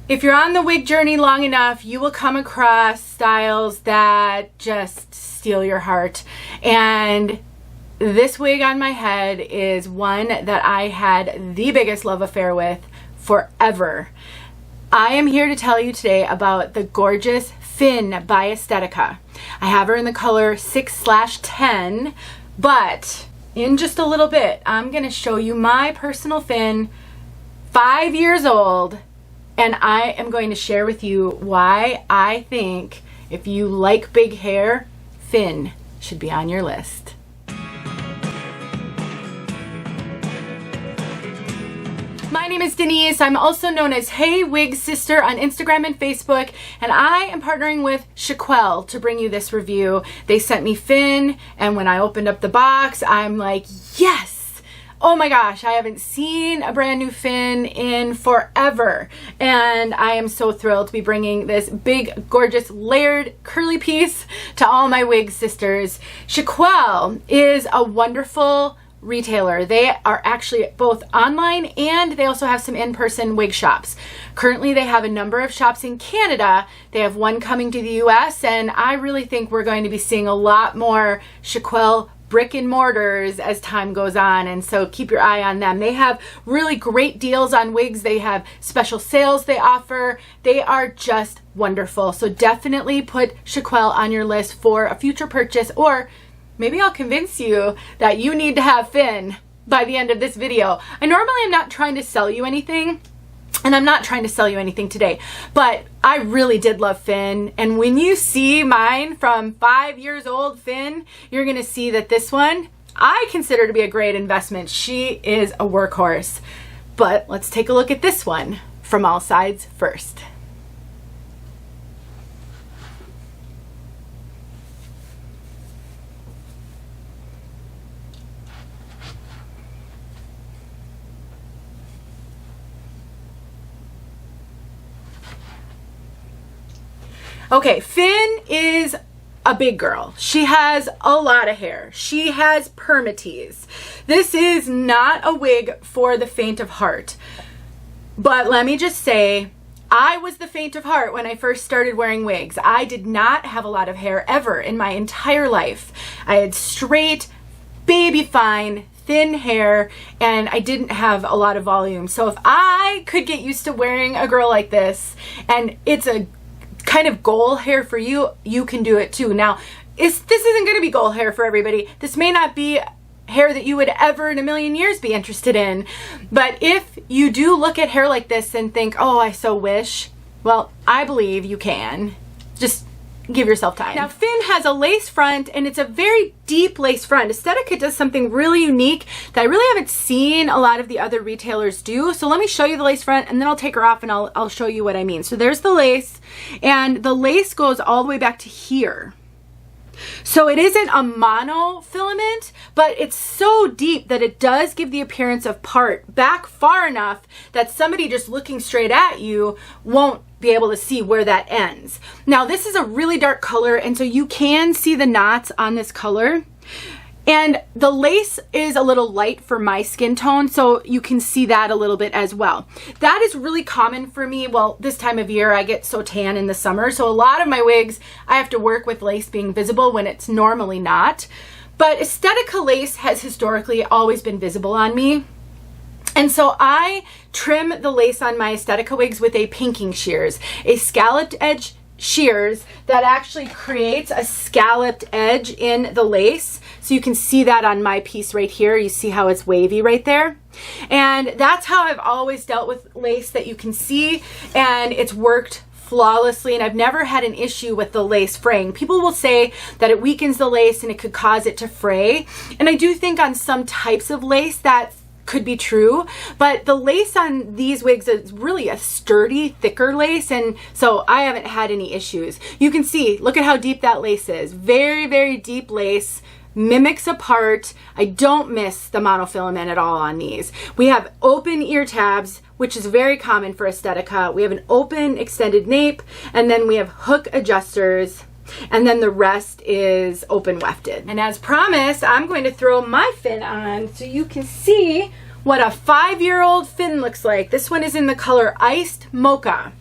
If you're on the wig journey long enough, you will come across styles that just steal your heart. And this wig on my head is one that I had the biggest love affair with forever. I am here to tell you today about the gorgeous Fin by Estetica. I have her in the color 6/10, but in just a little bit, I'm going to show you my personal Fin, 5 years old. And I am going to share with you why I think if you like big hair, Fin should be on your list. My name is Denise. I'm also known as Hey Wig Sister on Instagram and Facebook, and I am partnering with 𝘕𝘂 to bring you this review. They sent me Fin, and when I opened up the box, I'm like, yes! Oh my gosh, I haven't seen a brand new Fin in forever. And I am so thrilled to be bringing this big, gorgeous, layered, curly piece to all my wig sisters. 𝘕𝘂 is a wonderful retailer. They are actually both online and they also have some in-person wig shops. Currently, they have a number of shops in Canada. They have one coming to the US, and I really think we're going to be seeing a lot more 𝘕𝘂 brick and mortars as time goes on, and so keep your eye on them. They have really great deals on wigs. They have special sales they offer. They are just wonderful. So definitely put 𝘕𝘂 on your list for a future purchase, or maybe I'll convince you that you need to have Fin by the end of this video. I normally am not trying to sell you anything, and I'm not trying to sell you anything today, but I really did love Fin. And when you see mine from 5 years old Fin, you're gonna see that this one, I consider to be a great investment. She is a workhorse. But let's take a look at this one from all sides first. Okay, Fin is a big girl. She has a lot of hair. She has Permatease. This is not a wig for the faint of heart. But let me just say, I was the faint of heart when I first started wearing wigs. I did not have a lot of hair ever in my entire life. I had straight, baby fine, thin hair, and I didn't have a lot of volume. So if I could get used to wearing a girl like this, and it's a kind of goal hair for you, you can do it too. Now, this isn't going to be goal hair for everybody. This may not be hair that you would ever in a million years be interested in. But if you do look at hair like this and think, oh, I so wish, well, I believe you can. Just give yourself time. Now, Fin has a lace front, and it's a very deep lace front. Estetica does something really unique that I really haven't seen a lot of the other retailers do. So let me show you the lace front, and then I'll take her off and I'll show you what I mean. So there's the lace, and the lace goes all the way back to here. So it isn't a mono filament, but it's so deep that it does give the appearance of part back far enough that somebody just looking straight at you won't be able to see where that ends. Now, this is a really dark color, and so you can see the knots on this color. And the lace is a little light for my skin tone, so you can see that a little bit as well. That is really common for me. Well, this time of year, I get so tan in the summer, so a lot of my wigs, I have to work with lace being visible when it's normally not. But Estetica lace has historically always been visible on me. And so I trim the lace on my Estetica wigs with a pinking shears, a scalloped edge shears that actually creates a scalloped edge in the lace. So you can see that on my piece right here. You see how it's wavy right there. And that's how I've always dealt with lace that you can see, and it's worked flawlessly, and I've never had an issue with the lace fraying. People will say that it weakens the lace and it could cause it to fray. And I do think on some types of lace that could be true, but the lace on these wigs is really a sturdy, thicker lace, and so I haven't had any issues. You can see, look at how deep that lace is. Very, very deep lace, mimics a part. I don't miss the monofilament at all on these. We have open ear tabs, which is very common for Estetica. We have an open extended nape, and then we have hook adjusters, and then the rest is open wefted. And as promised, I'm going to throw my Fin on so you can see what a 5-year-old Fin looks like. This one is in the color Iced Mocha.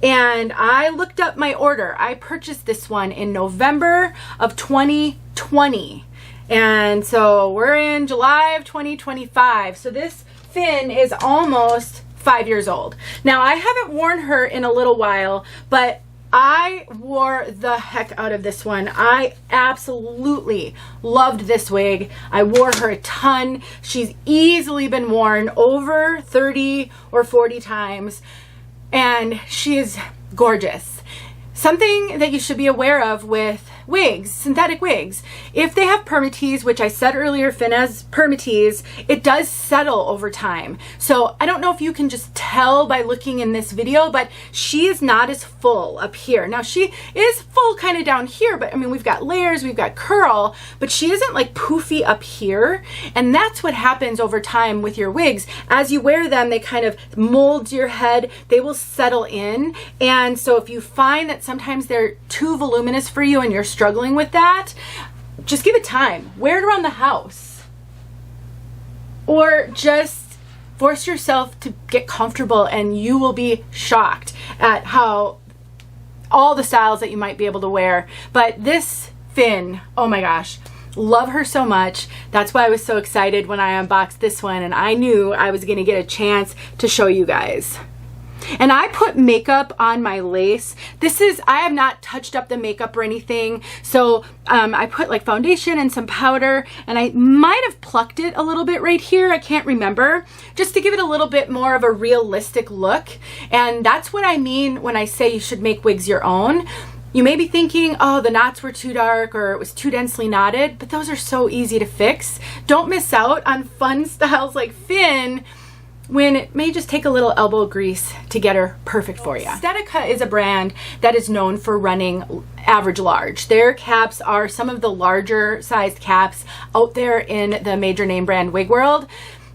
and I looked up my order. I purchased this one in November of 2020. And so we're in July of 2025. So this Finn is almost 5 years old. Now, I haven't worn her in a little while, but I wore the heck out of this one. I absolutely loved this wig. I wore her a ton. She's easily been worn over 30 or 40 times, and she is gorgeous. Something that you should be aware of with wigs, synthetic wigs, if they have Permatease, which I said earlier, Finn has Permatease, it does settle over time. So I don't know if you can just tell by looking in this video, but she is not as full up here. Now she is full kind of down here, but I mean, we've got layers, we've got curl, but she isn't like poofy up here. And that's what happens over time with your wigs. As you wear them, they kind of mold to your head, they will settle in. And so if you find that sometimes they're too voluminous for you and you're struggling with that, just give it time. Wear it around the house, or just force yourself to get comfortable, and you will be shocked at how all the styles that you might be able to wear. But this Finn, oh my gosh, love her so much. That's why I was so excited when I unboxed this one, and I knew I was gonna get a chance to show you guys. And I put makeup on my lace. I have not touched up the makeup or anything. So I put like foundation and some powder, and I might have plucked it a little bit right here. I can't remember, just to give it a little bit more of a realistic look. And that's what I mean when I say you should make wigs your own. You may be thinking, oh, the knots were too dark or it was too densely knotted, but those are so easy to fix. Don't miss out on fun styles like Finn, when it may just take a little elbow grease to get her perfect for you. Estetica is a brand that is known for running average large. Their caps are some of the larger sized caps out there in the major name brand wig world.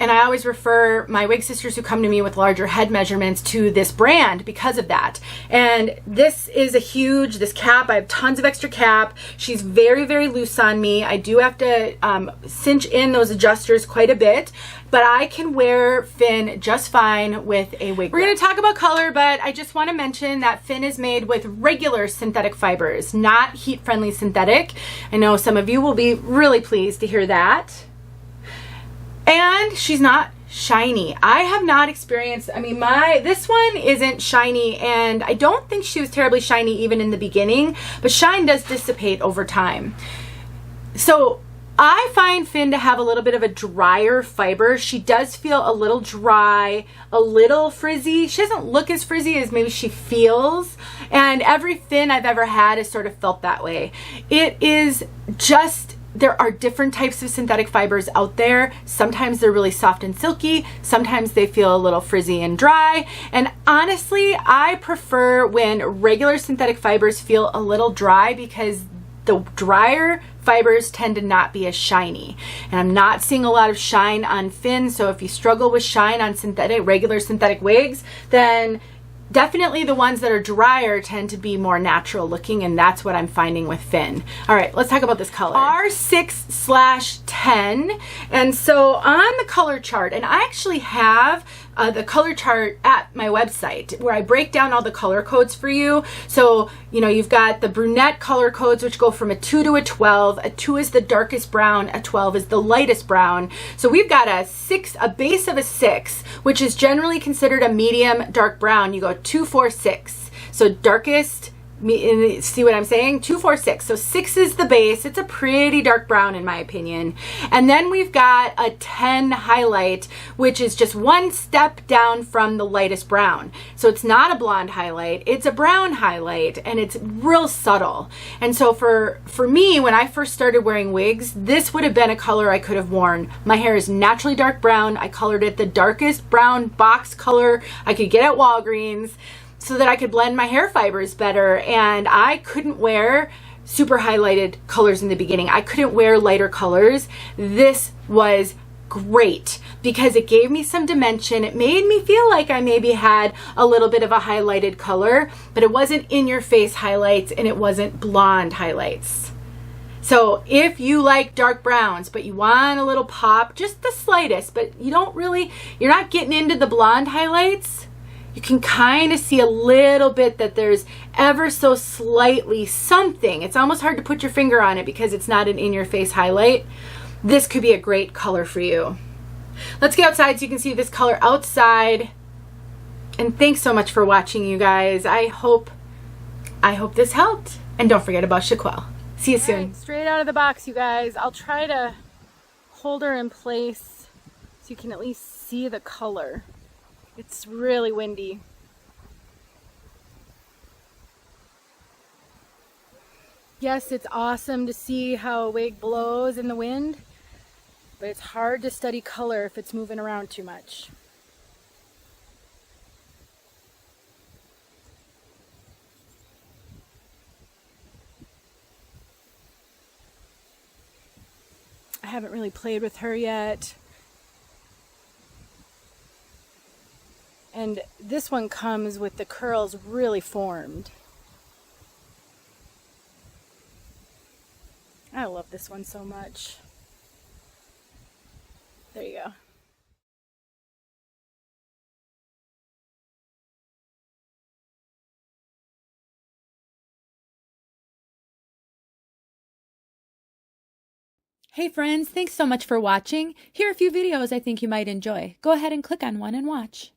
And I always refer my wig sisters who come to me with larger head measurements to this brand because of that. And this is this cap, I have tons of extra cap. She's very, very loose on me. I do have to cinch in those adjusters quite a bit, but I can wear Finn just fine with a wig. We're gonna talk about color, but I just wanna mention that Finn is made with regular synthetic fibers, not heat-friendly synthetic. I know some of you will be really pleased to hear that. And she's not shiny. I have not experienced, I mean, this one isn't shiny, and I don't think she was terribly shiny even in the beginning, but shine does dissipate over time. So I find Finn to have a little bit of a drier fiber. She does feel a little dry, a little frizzy. She doesn't look as frizzy as maybe she feels. And every Finn I've ever had has sort of felt that way. It is just, there are different types of synthetic fibers out there. Sometimes they're really soft and silky. Sometimes they feel a little frizzy and dry. And honestly, I prefer when regular synthetic fibers feel a little dry, because the drier fibers tend to not be as shiny. And I'm not seeing a lot of shine on Finn. So if you struggle with shine on regular synthetic wigs, then definitely the ones that are drier tend to be more natural looking, and that's what I'm finding with Finn. All right, let's talk about this color. R6/10. And so on the color chart, and I actually have the color chart at my website where I break down all the color codes for you. So, you know, you've got the brunette color codes, which go from a 2 to a 12. A 2 is the darkest brown, a 12 is the lightest brown. So we've got a base of a 6, which is generally considered a medium dark brown. You go 2, 4, 6. So darkest, see what I'm saying? 2, 4, 6. So 6 is the base. It's a pretty dark brown in my opinion. And then we've got a 10 highlight, which is just one step down from the lightest brown. So it's not a blonde highlight, it's a brown highlight, and it's real subtle. And so for me, when I first started wearing wigs, this would have been a color I could have worn. My hair is naturally dark brown. I colored it the darkest brown box color I could get at Walgreens, so that I could blend my hair fibers better. And I couldn't wear super highlighted colors in the beginning. I couldn't wear lighter colors. This was great because it gave me some dimension. It made me feel like I maybe had a little bit of a highlighted color, but it wasn't in your face highlights and it wasn't blonde highlights. So if you like dark browns, but you want a little pop, just the slightest, but you're not getting into the blonde highlights, you can kind of see a little bit that there's ever so slightly something. It's almost hard to put your finger on it because it's not an in-your-face highlight. This could be a great color for you. Let's get outside so you can see this color outside. And thanks so much for watching, you guys. I hope this helped. And don't forget about 𝘕𝘠. See you soon. Right, straight out of the box, you guys. I'll try to hold her in place so you can at least see the color. It's really windy. Yes, it's awesome to see how a wig blows in the wind, but it's hard to study color if it's moving around too much. I haven't really played with her yet. And this one comes with the curls really formed. I love this one so much. There you go. Hey friends, thanks so much for watching. Here are a few videos I think you might enjoy. Go ahead and click on one and watch.